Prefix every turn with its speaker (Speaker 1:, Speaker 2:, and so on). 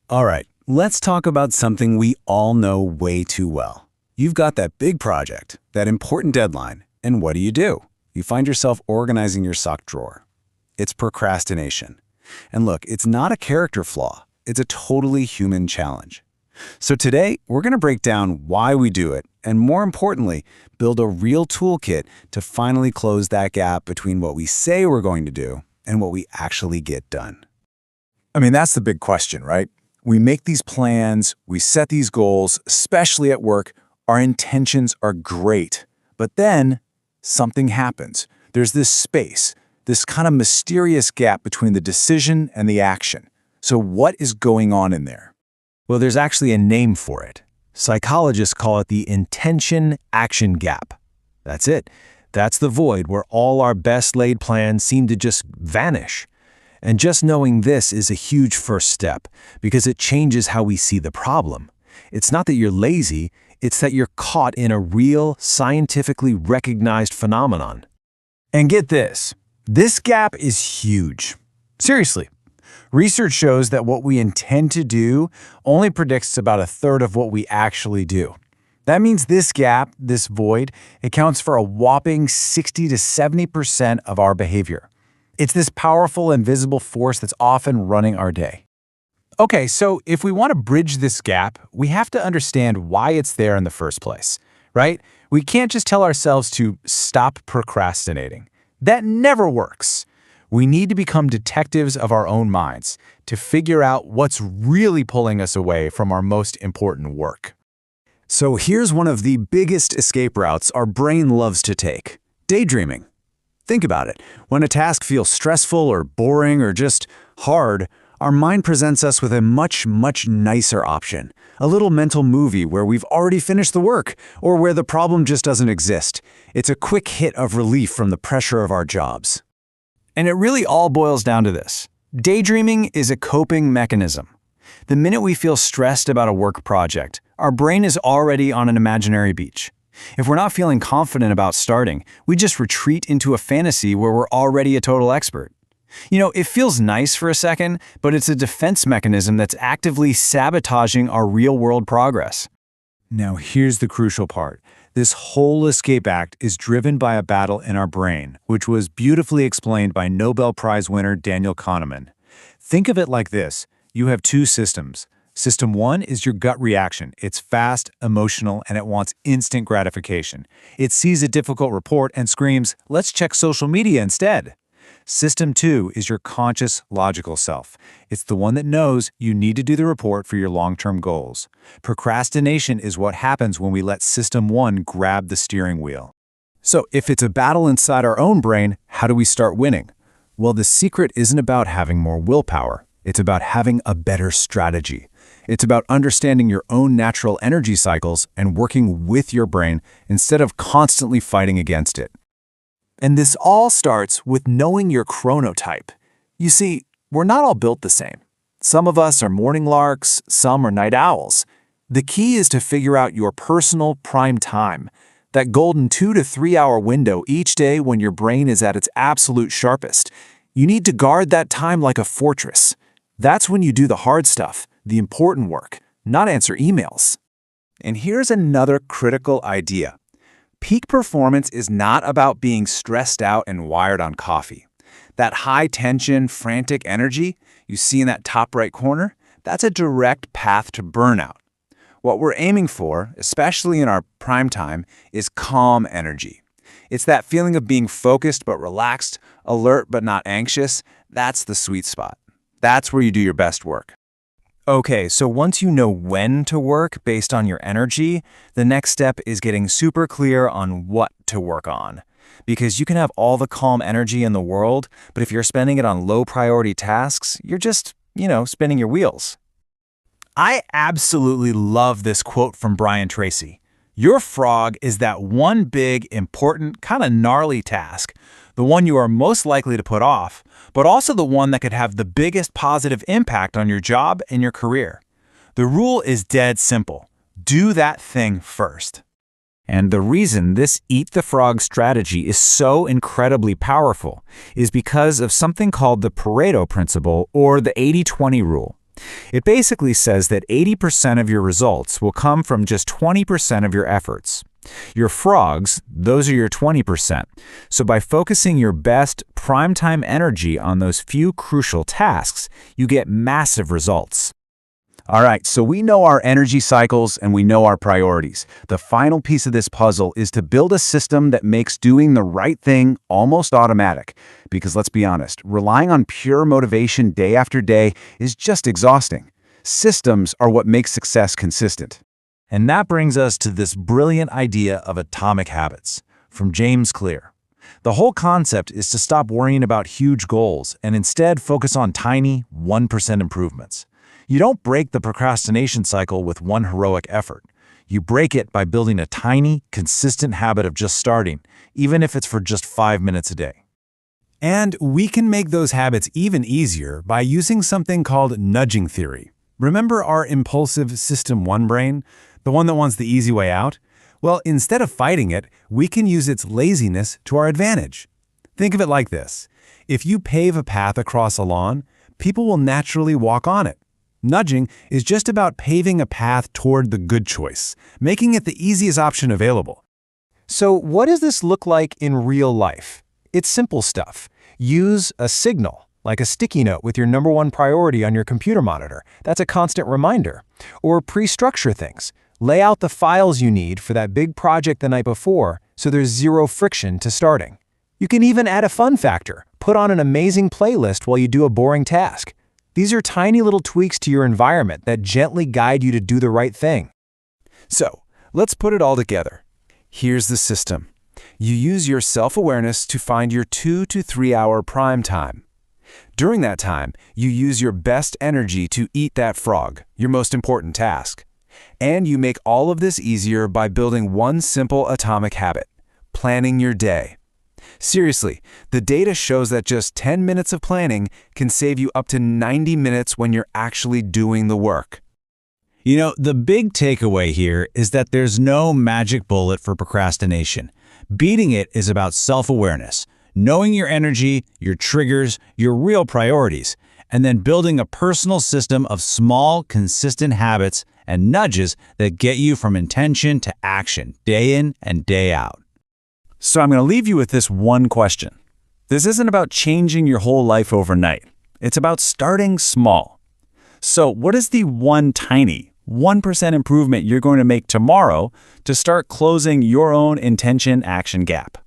Speaker 1: All right, let's talk about something we all know way too well. You've got that big project, that important deadline, and what do? You find yourself organizing your sock drawer. It's procrastination. And look, it's not a character flaw. It's a totally human challenge. So today, we're going to break down why we do it, and more importantly, build a real toolkit to finally close that gap between what we say we're going to do and what we actually get done.
Speaker 2: I mean, that's the big question, right? We make these plans, we set these goals, especially at work. Our intentions are great. But then something happens. There's this space, this kind of mysterious gap between the decision and the action. So what is going on in there?
Speaker 3: Well, there's actually a name for it. Psychologists call it the intention-action gap. That's it. That's the void where all our best-laid plans seem to just vanish. And just knowing this is a huge first step because it changes how we see the problem. It's not that you're lazy, it's that you're caught in a real, scientifically recognized phenomenon.
Speaker 2: And get this gap is huge. Seriously. Research shows that what we intend to do only predicts about a third of what we actually do. That means this gap, this void, accounts for a whopping 60 to 70% of our behavior. It's this powerful, invisible force that's often running our day. Okay, so if we want to bridge this gap, we have to understand why it's there in the first place, right? We can't just tell ourselves to stop procrastinating. That never works. We need to become detectives of our own minds to figure out what's really pulling us away from our most important work.
Speaker 1: So here's one of the biggest escape routes our brain loves to take: daydreaming. Think about it. When a task feels stressful or boring or just hard, our mind presents us with a much nicer option. A little mental movie where we've already finished the work or where the problem just doesn't exist. It's a quick hit of relief from the pressure of our jobs.
Speaker 3: And it really all boils down to this. Daydreaming is a coping mechanism. The minute we feel stressed about a work project, our brain is already on an imaginary beach. If we're not feeling confident about starting, we just retreat into a fantasy where we're already a total expert. You know, it feels nice for a second, but it's a defense mechanism that's actively sabotaging our real-world progress.
Speaker 2: Now here's the crucial part. This whole escape act is driven by a battle in our brain, which was beautifully explained by Nobel Prize winner Daniel Kahneman. Think of it like this. You have two systems. System one is your gut reaction. It's fast, emotional, and it wants instant gratification. It sees a difficult report and screams, "Let's check social media instead." System two is your conscious, logical self. It's the one that knows you need to do the report for your long-term goals. Procrastination is what happens when we let System one grab the steering wheel. So if it's a battle inside our own brain, how do we start winning? Well, the secret isn't about having more willpower. It's about having a better strategy. It's about understanding your own natural energy cycles and working with your brain instead of constantly fighting against it. And this all starts with knowing your chronotype. You see, we're not all built the same. Some of us are morning larks, some are night owls. The key is to figure out your personal prime time, that golden 2 to 3 hour window each day when your brain is at its absolute sharpest. You need to guard that time like a fortress. That's when you do the hard stuff, the important work, not answer emails. And here's another critical idea. Peak performance is not about being stressed out and wired on coffee. That high-tension, frantic energy you see in that top right corner, that's a direct path to burnout. What we're aiming for, especially in our prime time, is calm energy. It's that feeling of being focused but relaxed, alert but not anxious. That's the sweet spot. That's where you do your best work.
Speaker 3: Okay, so once you know when to work based on your energy, the next step is getting super clear on what to work on. Because you can have all the calm energy in the world, but if you're spending it on low-priority tasks, you're just, spinning your wheels. I absolutely love this quote from Brian Tracy. Your frog is that one big, important, kind of gnarly task, the one you are most likely to put off, but also the one that could have the biggest positive impact on your job and your career. The rule is dead simple. Do that thing first. And the reason this eat the frog strategy is so incredibly powerful is because of something called the Pareto principle or the 80-20 rule.
Speaker 2: It basically says that 80% of your results will come from just 20% of your efforts. Your frogs, those are your 20%. So by focusing your best primetime energy on those few crucial tasks, you get massive results.
Speaker 1: All right, so we know our energy cycles and we know our priorities. The final piece of this puzzle is to build a system that makes doing the right thing almost automatic. Because let's be honest, relying on pure motivation day after day is just exhausting. Systems are what make success consistent.
Speaker 2: And that brings us to this brilliant idea of atomic habits from James Clear. The whole concept is to stop worrying about huge goals and instead focus on tiny 1% improvements. You don't break the procrastination cycle with one heroic effort. You break it by building a tiny, consistent habit of just starting, even if it's for just 5 minutes a day. And we can make those habits even easier by using something called nudging theory. Remember our impulsive System 1 brain, the one that wants the easy way out? Well, instead of fighting it, we can use its laziness to our advantage. Think of it like this. If you pave a path across a lawn, people will naturally walk on it. Nudging is just about paving a path toward the good choice, making it the easiest option available.
Speaker 3: So what does this look like in real life? It's simple stuff. Use a signal, like a sticky note with your #1 priority on your computer monitor. That's a constant reminder. Or pre-structure things. Lay out the files you need for that big project the night before so there's zero friction to starting. You can even add a fun factor. Put on an amazing playlist while you do a boring task. These are tiny little tweaks to your environment that gently guide you to do the right thing.
Speaker 2: So, let's put it all together. Here's the system. You use your self-awareness to find your 2 to 3 hour prime time. During that time, you use your best energy to eat that frog, your most important task. And you make all of this easier by building one simple atomic habit: planning your day. Seriously, the data shows that just 10 minutes of planning can save you up to 90 minutes when you're actually doing the work.
Speaker 1: You know, the big takeaway here is that there's no magic bullet for procrastination. Beating it is about self-awareness, knowing your energy, your triggers, your real priorities, and then building a personal system of small, consistent habits and nudges that get you from intention to action, day in and day out. So I'm going to leave you with this one question. This isn't about changing your whole life overnight. It's about starting small. So what is the one tiny 1% improvement you're going to make tomorrow to start closing your own intention-action gap?